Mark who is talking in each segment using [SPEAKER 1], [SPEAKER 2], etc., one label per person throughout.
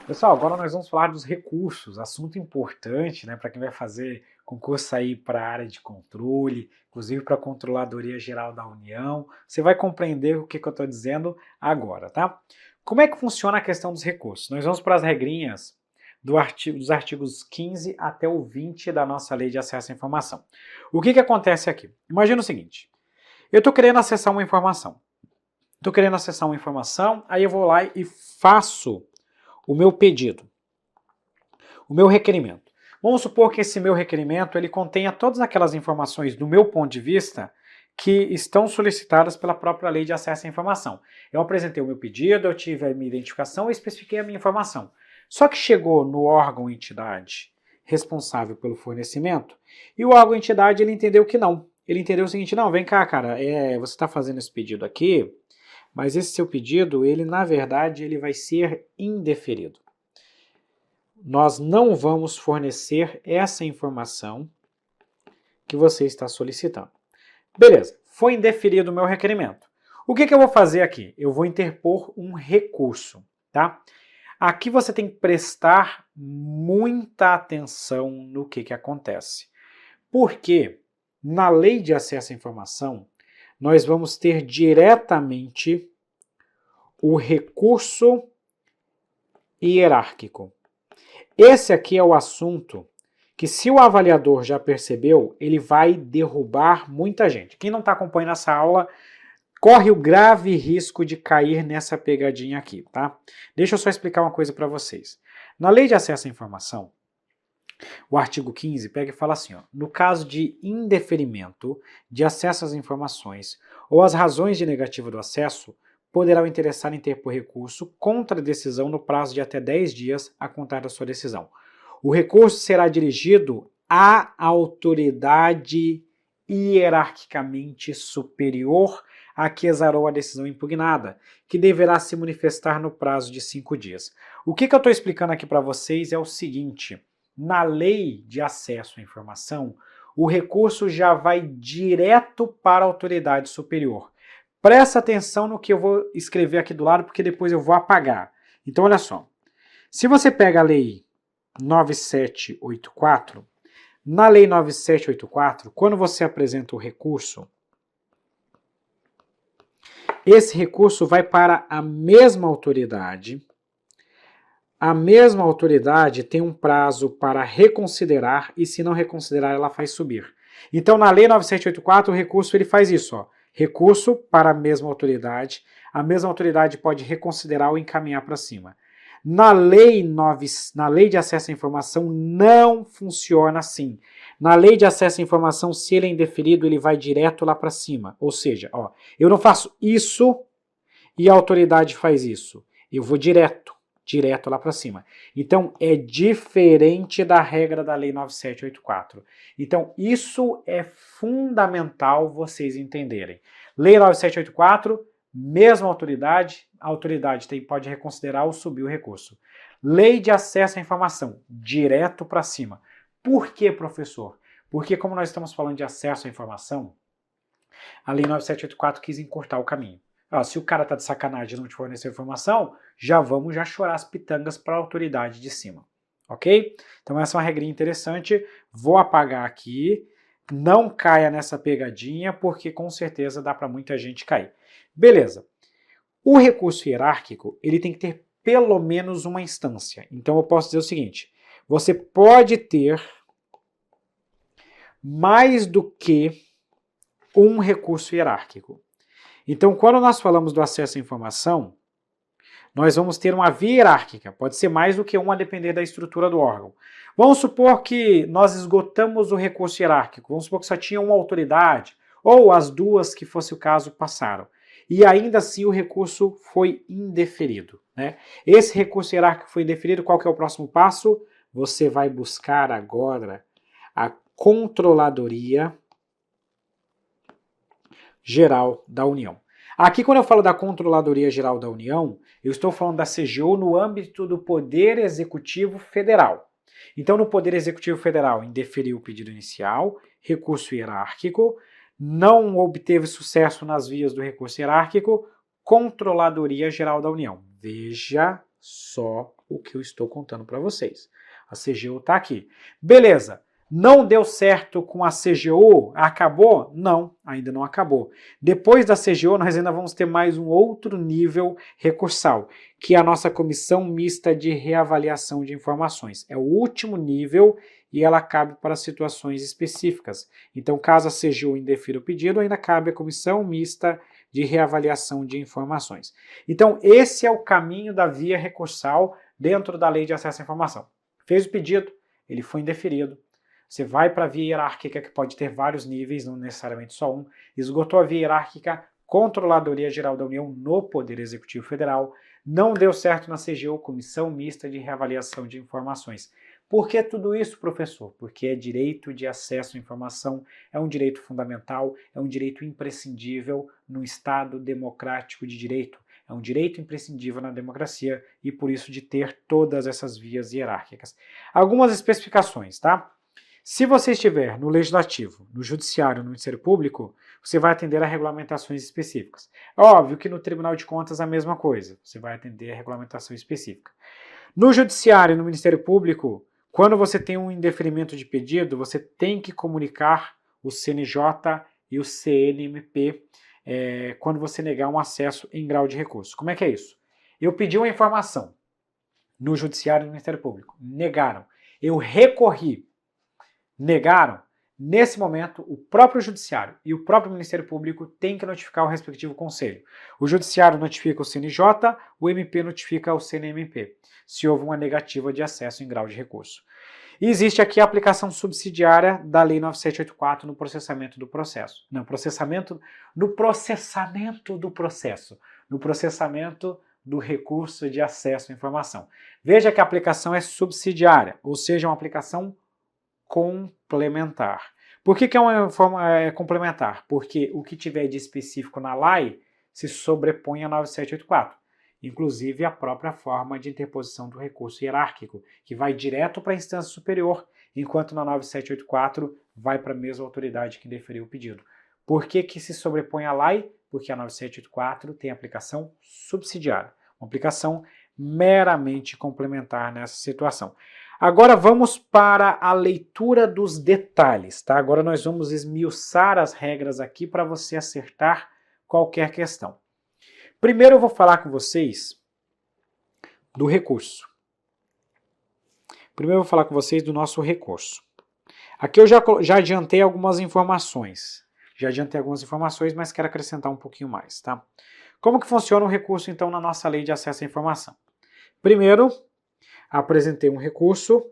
[SPEAKER 1] Pessoal, agora nós vamos falar dos recursos, assunto importante, né, para quem vai fazer concurso aí para a área de controle, inclusive para a Controladoria Geral da União. Você vai compreender o que eu estou dizendo agora, tá? Como é que funciona a questão dos recursos? Nós vamos para as regrinhas dos artigos 15 até o 20 da nossa Lei de Acesso à Informação. O que acontece aqui? Imagina o seguinte, eu estou querendo acessar uma informação. Aí eu vou lá e faço o meu pedido, o meu requerimento. Vamos supor que esse meu requerimento ele contenha todas aquelas informações do meu ponto de vista que estão solicitadas pela própria Lei de Acesso à Informação. Eu apresentei o meu pedido, eu tive a minha identificação, eu especifiquei a minha informação. Só que chegou no órgão entidade responsável pelo fornecimento e o órgão entidade ele entendeu que não. Ele entendeu o seguinte, não, vem cá, cara, você está fazendo esse pedido aqui, mas esse seu pedido, ele na verdade, ele vai ser indeferido. Nós não vamos fornecer essa informação que você está solicitando. Beleza, foi indeferido o meu requerimento. O que eu vou fazer aqui? Eu vou interpor um recurso, tá? Aqui você tem que prestar muita atenção no que acontece. Porque na Lei de Acesso à Informação, nós vamos ter diretamente o recurso hierárquico. Esse aqui é o assunto que, se o avaliador já percebeu, ele vai derrubar muita gente. Quem não está acompanhando essa aula, corre o grave risco de cair nessa pegadinha aqui, tá? Deixa eu só explicar uma coisa para vocês. Na Lei de Acesso à Informação, o artigo 15 pega e fala assim, ó, no caso de indeferimento de acesso às informações ou as razões de negativa do acesso, poderá o interessado interpor recurso contra a decisão no prazo de até 10 dias a contar da sua decisão. O recurso será dirigido à autoridade hierarquicamente superior a que exarou a decisão impugnada, que deverá se manifestar no prazo de 5 dias. O que eu estou explicando aqui para vocês é o seguinte, na Lei de Acesso à Informação, o recurso já vai direto para a autoridade superior. Presta atenção no que eu vou escrever aqui do lado, porque depois eu vou apagar. Então, olha só. Se você pega a Lei 9784, na Lei 9784, quando você apresenta o recurso, esse recurso vai para a mesma autoridade. A mesma autoridade tem um prazo para reconsiderar e, se não reconsiderar, ela faz subir. Então, na Lei 9784, o recurso ele faz isso, ó. Recurso para a mesma autoridade pode reconsiderar ou encaminhar para cima. Na lei de acesso à informação não funciona assim. Na lei de acesso à informação, se ele é indeferido, ele vai direto lá para cima. Ou seja, ó, eu não faço isso e a autoridade faz isso. Eu vou direto lá para cima. Então, é diferente da regra da Lei 9784. Então, isso é fundamental vocês entenderem. Lei 9784, mesma autoridade, a autoridade pode reconsiderar ou subir o recurso. Lei de acesso à informação, direto para cima. Por que, professor? Porque, como nós estamos falando de acesso à informação, a Lei 9784 quis encurtar o caminho. Se o cara tá de sacanagem e não te fornecer informação, já vamos chorar as pitangas para a autoridade de cima, ok? Então essa é uma regrinha interessante, vou apagar aqui, não caia nessa pegadinha, porque com certeza dá para muita gente cair. Beleza, o recurso hierárquico, ele tem que ter pelo menos uma instância, então eu posso dizer o seguinte, você pode ter mais do que um recurso hierárquico. Então, quando nós falamos do acesso à informação, nós vamos ter uma via hierárquica, pode ser mais do que uma a depender da estrutura do órgão. Vamos supor que nós esgotamos o recurso hierárquico, vamos supor que só tinha uma autoridade, ou as duas, que fosse o caso, passaram. E ainda assim o recurso foi indeferido, né? Esse recurso hierárquico foi indeferido, qual que é o próximo passo? Você vai buscar agora a Controladoria Geral da União. Aqui, quando eu falo da Controladoria Geral da União, eu estou falando da CGU no âmbito do Poder Executivo Federal. Então, no Poder Executivo Federal, indeferiu o pedido inicial, recurso hierárquico, não obteve sucesso nas vias do recurso hierárquico, Controladoria Geral da União. Veja só o que eu estou contando para vocês. A CGU está aqui. Beleza. Não deu certo com a CGU? Acabou? Não, ainda não acabou. Depois da CGU, nós ainda vamos ter mais um outro nível recursal, que é a nossa Comissão Mista de Reavaliação de Informações. É o último nível e ela cabe para situações específicas. Então, caso a CGU indefira o pedido, ainda cabe a Comissão Mista de Reavaliação de Informações. Então, esse é o caminho da via recursal dentro da Lei de Acesso à Informação. Fez o pedido, ele foi indeferido. Você vai para a via hierárquica, que pode ter vários níveis, não necessariamente só um. Esgotou a via hierárquica, Controladoria Geral da União no Poder Executivo Federal. Não deu certo na CGU, Comissão Mista de Reavaliação de Informações. Por que tudo isso, professor? Porque é direito de acesso à informação, é um direito fundamental, é um direito imprescindível no Estado democrático de direito. É um direito imprescindível na democracia e por isso de ter todas essas vias hierárquicas. Algumas especificações, tá? Se você estiver no Legislativo, no Judiciário, no Ministério Público, você vai atender a regulamentações específicas. É óbvio que no Tribunal de Contas a mesma coisa, você vai atender a regulamentação específica. No Judiciário e no Ministério Público, quando você tem um indeferimento de pedido, você tem que comunicar o CNJ e o CNMP quando você negar um acesso em grau de recurso. Como é que é isso? Eu pedi uma informação no Judiciário e no Ministério Público, negaram. Eu recorri. Negaram, nesse momento, o próprio Judiciário e o próprio Ministério Público têm que notificar o respectivo conselho. O Judiciário notifica o CNJ, o MP notifica o CNMP, se houve uma negativa de acesso em grau de recurso. E existe aqui a aplicação subsidiária da Lei 9784 no processamento do processo. No processamento do recurso de acesso à informação. Veja que a aplicação é subsidiária, ou seja, uma aplicação complementar. Por que é uma forma complementar? Porque o que tiver de específico na LAI se sobrepõe a 9784. Inclusive a própria forma de interposição do recurso hierárquico, que vai direto para a instância superior, enquanto na 9784 vai para a mesma autoridade que deferiu o pedido. Por que se sobrepõe a LAI? Porque a 9784 tem aplicação subsidiária, uma aplicação meramente complementar nessa situação. Agora vamos para a leitura dos detalhes, tá? Agora nós vamos esmiuçar as regras aqui para você acertar qualquer questão. Primeiro eu vou falar com vocês do recurso. Primeiro eu vou falar com vocês do nosso recurso. Aqui eu já adiantei algumas informações. Mas quero acrescentar um pouquinho mais, tá? Como que funciona o recurso, então, na nossa Lei de Acesso à Informação? Primeiro, apresentei um recurso,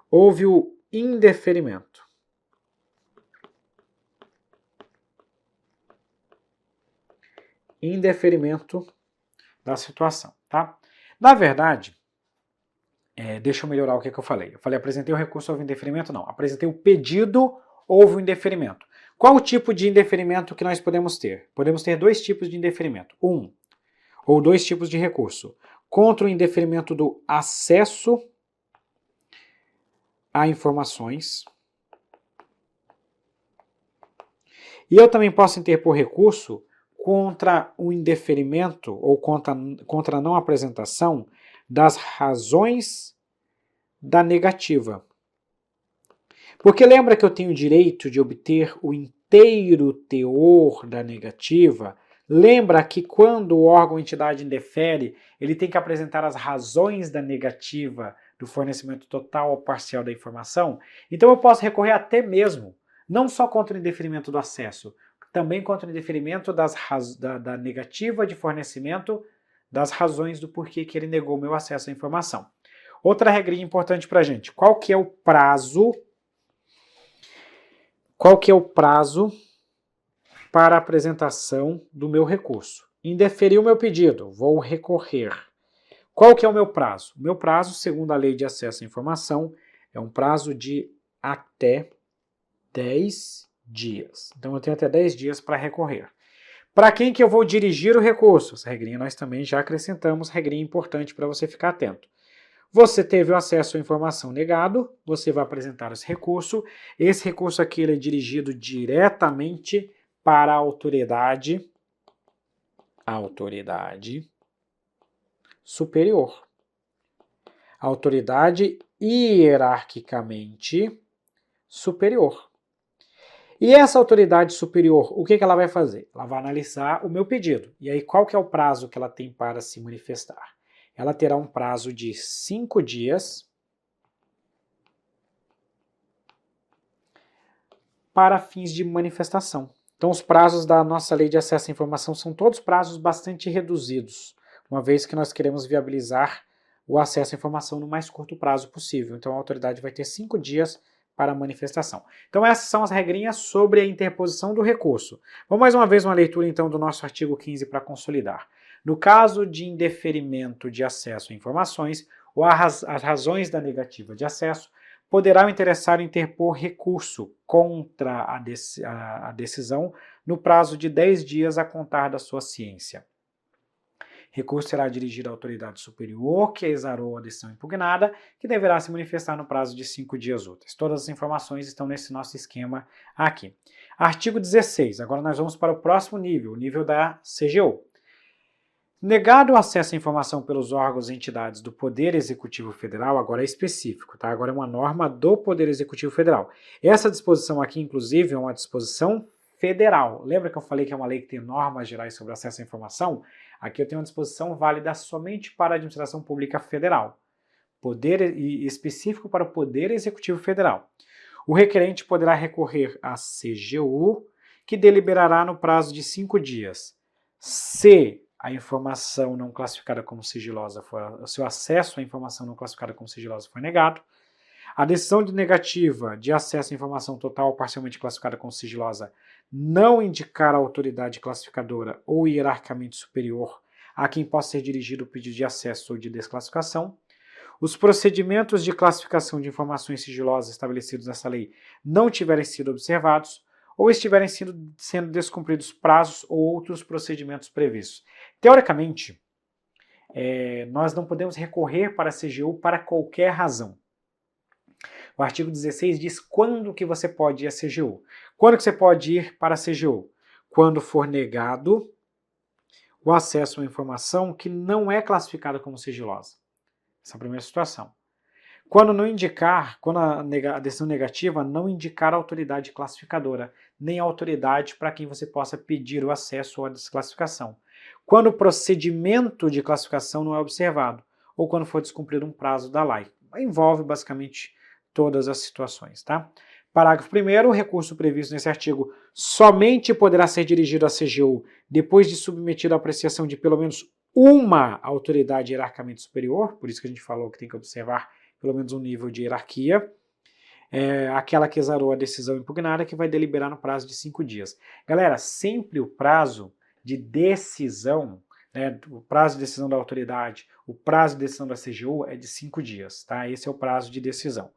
[SPEAKER 1] houve o indeferimento. Indeferimento da situação, tá? Na verdade, deixa eu melhorar o que eu falei. Eu falei, apresentei o recurso, houve indeferimento? Não. Apresentei o pedido, houve o indeferimento. Qual o tipo de indeferimento que nós podemos ter? Podemos ter dois tipos de indeferimento. Ou dois tipos de recurso. Contra o indeferimento do acesso a informações. E eu também posso interpor recurso contra o indeferimento ou contra a não apresentação das razões da negativa. Porque lembra que eu tenho o direito de obter o inteiro teor da negativa? Lembra que quando o órgão ou entidade indefere, ele tem que apresentar as razões da negativa do fornecimento total ou parcial da informação? Então eu posso recorrer até mesmo, não só contra o indeferimento do acesso, também contra o indeferimento da negativa de fornecimento das razões do porquê que ele negou o meu acesso à informação. Outra regrinha importante para a gente, qual que é o prazo para a apresentação do meu recurso? Indeferiu o meu pedido, vou recorrer. Qual que é o meu prazo? O meu prazo, segundo a Lei de Acesso à Informação, é um prazo de até 10 dias. Então eu tenho até 10 dias para recorrer. Para quem que eu vou dirigir o recurso? Essa regrinha nós também já acrescentamos, regrinha importante para você ficar atento. Você teve o acesso à informação negado, você vai apresentar esse recurso. Esse recurso aqui ele é dirigido diretamente para a autoridade superior. autoridade hierarquicamente superior. E essa autoridade superior, o que ela vai fazer? Ela vai analisar o meu pedido. E aí, qual que é o prazo que ela tem para se manifestar? Ela terá um prazo de 5 dias para fins de manifestação. Então, os prazos da nossa lei de acesso à informação são todos prazos bastante reduzidos, uma vez que nós queremos viabilizar o acesso à informação no mais curto prazo possível. Então, a autoridade vai ter 5 dias para a manifestação. Então, essas são as regrinhas sobre a interposição do recurso. Vamos mais uma vez uma leitura, então, do nosso artigo 15 para consolidar. No caso de indeferimento de acesso a informações, ou as razões da negativa de acesso, poderá o interessado interpor recurso contra a decisão no prazo de 10 dias a contar da sua ciência. Recurso será dirigido à autoridade superior que exarou a decisão impugnada, que deverá se manifestar no prazo de 5 dias úteis. Todas as informações estão nesse nosso esquema aqui. Artigo 16. Agora nós vamos para o próximo nível, o nível da CGU. Negado o acesso à informação pelos órgãos e entidades do Poder Executivo Federal, agora é específico, tá? Agora é uma norma do Poder Executivo Federal. Essa disposição aqui, inclusive, é uma disposição federal. Lembra que eu falei que é uma lei que tem normas gerais sobre acesso à informação? Aqui eu tenho uma disposição válida somente para a administração pública federal, específico para o Poder Executivo Federal. O requerente poderá recorrer à CGU, que deliberará no prazo de 5 dias. Se a informação não classificada como sigilosa o seu acesso à informação não classificada como sigilosa foi negado, a decisão de negativa de acesso à informação total ou parcialmente classificada como sigilosa não indicar a autoridade classificadora ou hierarquicamente superior a quem possa ser dirigido o pedido de acesso ou de desclassificação, os procedimentos de classificação de informações sigilosas estabelecidos nessa lei não tiverem sido observados, ou estiverem sendo descumpridos prazos ou outros procedimentos previstos. Teoricamente, nós não podemos recorrer para a CGU para qualquer razão. O artigo 16 diz quando que você pode ir à CGU. Quando que você pode ir para a CGU? Quando for negado o acesso a uma informação que não é classificada como sigilosa. Essa é a primeira situação. Quando a decisão negativa não indicar a autoridade classificadora, nem a autoridade para quem você possa pedir o acesso ou a desclassificação. Quando o procedimento de classificação não é observado, ou quando for descumprido um prazo da lei. Envolve basicamente todas as situações, tá? Parágrafo 1º, o recurso previsto nesse artigo somente poderá ser dirigido à CGU depois de submetido à apreciação de pelo menos uma autoridade hierarquicamente superior, por isso que a gente falou que tem que observar pelo menos um nível de hierarquia, aquela que exarou a decisão impugnada, que vai deliberar no prazo de 5 dias. Galera, sempre o prazo de decisão, o prazo de decisão da autoridade, o prazo de decisão da CGU é de 5 dias, tá? Esse é o prazo de decisão.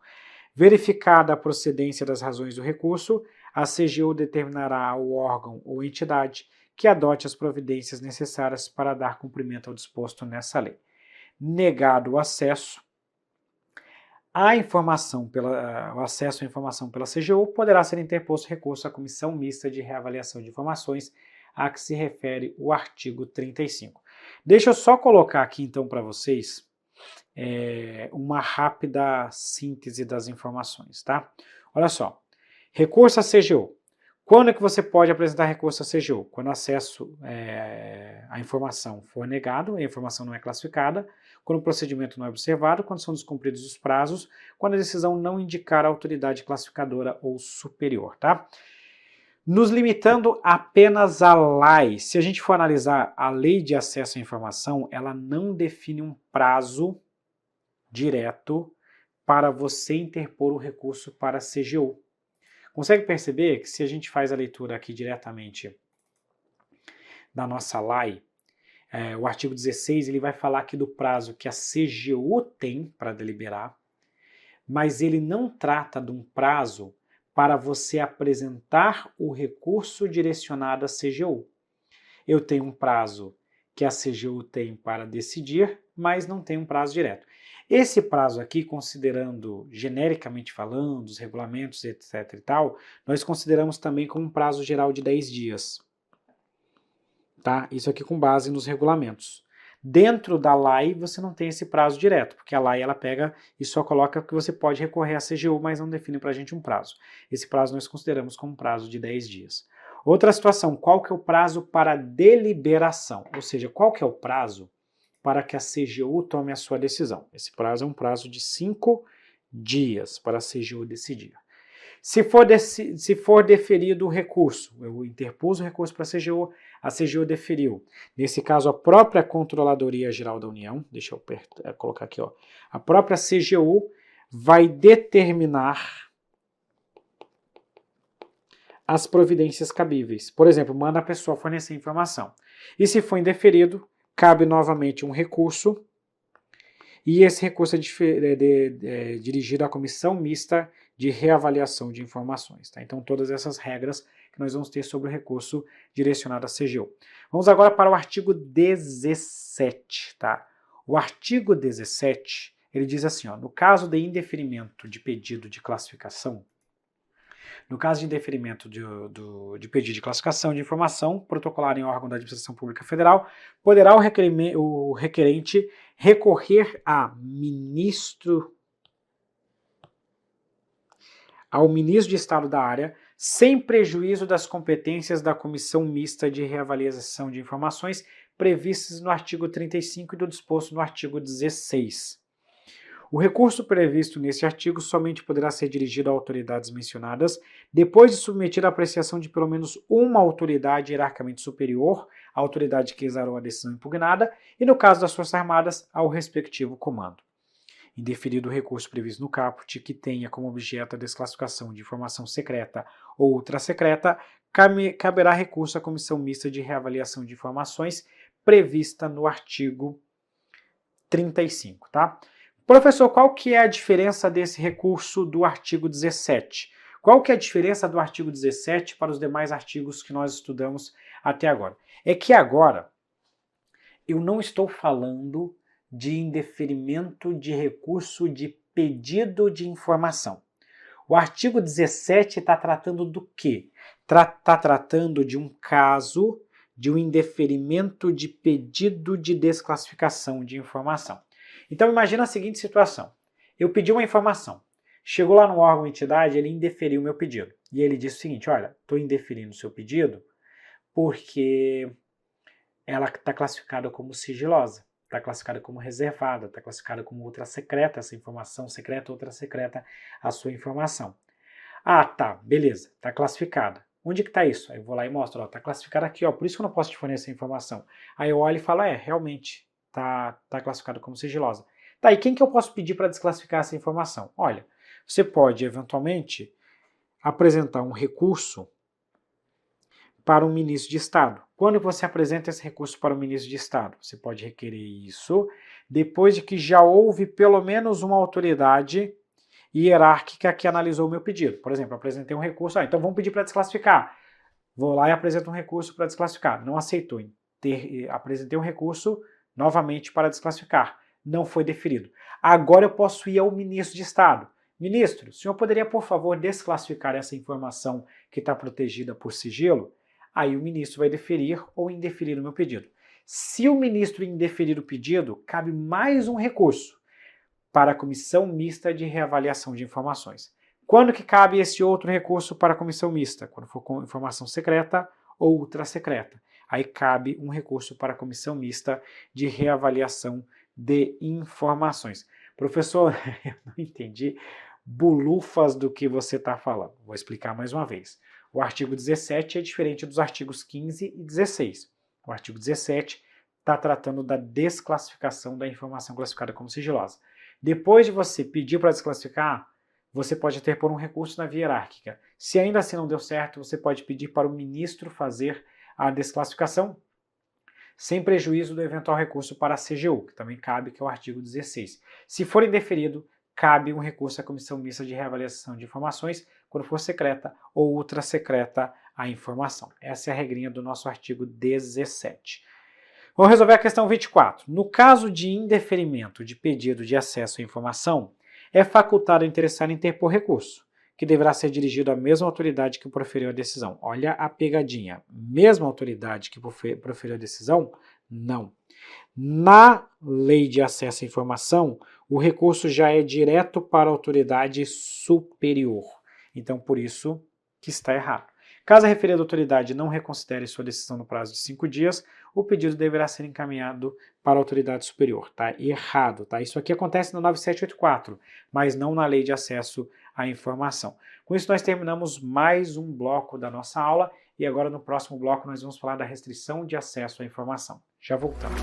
[SPEAKER 1] Verificada a procedência das razões do recurso, a CGU determinará ao órgão ou entidade que adote as providências necessárias para dar cumprimento ao disposto nessa lei. Negado o acesso, o acesso à informação pela CGU, poderá ser interposto recurso à Comissão Mista de Reavaliação de Informações, a que se refere o artigo 35. Deixa eu só colocar aqui então para vocês uma rápida síntese das informações, tá? Olha só, recurso à CGU. Quando é que você pode apresentar recurso à CGU? Quando o acesso à informação for negado, a informação não é classificada, quando o procedimento não é observado, quando são descumpridos os prazos, quando a decisão não indicar a autoridade classificadora ou superior, tá? Nos limitando apenas à lei, se a gente for analisar a lei de acesso à informação, ela não define um prazo direto para você interpor o recurso para a CGU. Consegue perceber que se a gente faz a leitura aqui diretamente da nossa lei, o artigo 16 ele vai falar aqui do prazo que a CGU tem para deliberar, mas ele não trata de um prazo para você apresentar o recurso direcionado à CGU. Eu tenho um prazo que a CGU tem para decidir, mas não tem um prazo direto. Esse prazo aqui, considerando genericamente falando, os regulamentos, etc. e tal, nós consideramos também como um prazo geral de 10 dias. Tá? Isso aqui com base nos regulamentos. Dentro da LAI você não tem esse prazo direto, porque a LAI ela pega e só coloca que você pode recorrer à CGU, mas não define para a gente um prazo. Esse prazo nós consideramos como prazo de 10 dias. Outra situação, qual que é o prazo para deliberação? Ou seja, qual que é o prazo para que a CGU tome a sua decisão? Esse prazo é um prazo de 5 dias para a CGU decidir. Se for deferido o recurso, eu interpus o recurso para a CGU deferiu. Nesse caso, a própria Controladoria Geral da União, deixa eu colocar aqui, ó, a própria CGU vai determinar as providências cabíveis. Por exemplo, manda a pessoa fornecer informação. E se for indeferido, cabe novamente um recurso, e esse recurso é dirigido à Comissão Mista de Reavaliação de Informações. Tá? Então, todas essas regras que nós vamos ter sobre o recurso direcionado à CGU. Vamos agora para o artigo 17. Tá? O artigo 17, ele diz assim, ó, no caso de indeferimento de pedido de classificação, no caso de indeferimento de pedido de classificação de informação protocolar em órgão da Administração Pública Federal, poderá o requerente recorrer ao ministro de Estado da área, sem prejuízo das competências da Comissão Mista de Reavaliação de Informações previstas no artigo 35 e do disposto no artigo 16. O recurso previsto nesse artigo somente poderá ser dirigido a autoridades mencionadas depois de submetido à apreciação de pelo menos uma autoridade hierarquicamente superior à autoridade que exarou a decisão impugnada e, no caso das Forças Armadas, ao respectivo comando. Indeferido o recurso previsto no caput que tenha como objeto a desclassificação de informação secreta ou ultrasecreta, caberá recurso à Comissão Mista de Reavaliação de Informações prevista no artigo 35, tá? Professor, qual que é a diferença desse recurso do artigo 17? Qual que é a diferença do artigo 17 para os demais artigos que nós estudamos até agora? É que agora eu não estou falando de indeferimento de recurso de pedido de informação. O artigo 17 está tratando do quê? Está tratando de um caso de um indeferimento de pedido de desclassificação de informação. Então imagina a seguinte situação, eu pedi uma informação, chegou lá no órgão ou entidade, ele indeferiu o meu pedido. E ele disse o seguinte, olha, estou indeferindo o seu pedido porque ela está classificada como sigilosa, está classificada como reservada, está classificada como ultrasecreta, essa informação secreta, ultrasecreta, a sua informação. Ah, tá, beleza, está classificada. Onde que está isso? Aí eu vou lá e mostro, está classificada aqui, ó, por isso que eu não posso te fornecer a informação. Aí eu olho e falo, realmente, está classificado como sigilosa. Tá, e quem que eu posso pedir para desclassificar essa informação? Olha, você pode, eventualmente, apresentar um recurso para um ministro de Estado. Quando você apresenta esse recurso para o ministro de Estado? Você pode requerer isso depois de que já houve pelo menos uma autoridade hierárquica que analisou o meu pedido. Por exemplo, eu apresentei um recurso, então vamos pedir para desclassificar. Vou lá e apresento um recurso para desclassificar. Não aceitou. Apresentei um recurso novamente para desclassificar. Não foi deferido. Agora eu posso ir ao ministro de Estado. Ministro, o senhor poderia, por favor, desclassificar essa informação que está protegida por sigilo? Aí o ministro vai deferir ou indeferir o meu pedido. Se o ministro indeferir o pedido, cabe mais um recurso para a Comissão Mista de Reavaliação de Informações. Quando que cabe esse outro recurso para a Comissão Mista? Quando for com informação secreta ou ultrasecreta. Aí cabe um recurso para a Comissão Mista de Reavaliação de Informações. Professor, eu não entendi bulufas do que você está falando. Vou explicar mais uma vez. O artigo 17 é diferente dos artigos 15 e 16. O artigo 17 está tratando da desclassificação da informação classificada como sigilosa. Depois de você pedir para desclassificar, você pode interpor um recurso na via hierárquica. Se ainda assim não deu certo, você pode pedir para o ministro fazer a desclassificação, sem prejuízo do eventual recurso para a CGU, que também cabe, que é o artigo 16. Se for indeferido, cabe um recurso à Comissão Mista de Reavaliação de Informações, quando for secreta ou ultrasecreta a informação. Essa é a regrinha do nosso artigo 17. Vamos resolver a questão 24. No caso de indeferimento de pedido de acesso à informação, é facultado ao interessado interpor recurso, que deverá ser dirigido à mesma autoridade que proferiu a decisão. Olha a pegadinha. Mesma autoridade que proferiu a decisão? Não. Na lei de acesso à informação, o recurso já é direto para a autoridade superior. Então, por isso que está errado. Caso a referida autoridade não reconsidere sua decisão no prazo de 5 dias, o pedido deverá ser encaminhado para a autoridade superior. Tá errado, tá? Isso aqui acontece no 9784, mas não na lei de acesso à informação. Com isso, nós terminamos mais um bloco da nossa aula e agora no próximo bloco nós vamos falar da restrição de acesso à informação. Já voltamos.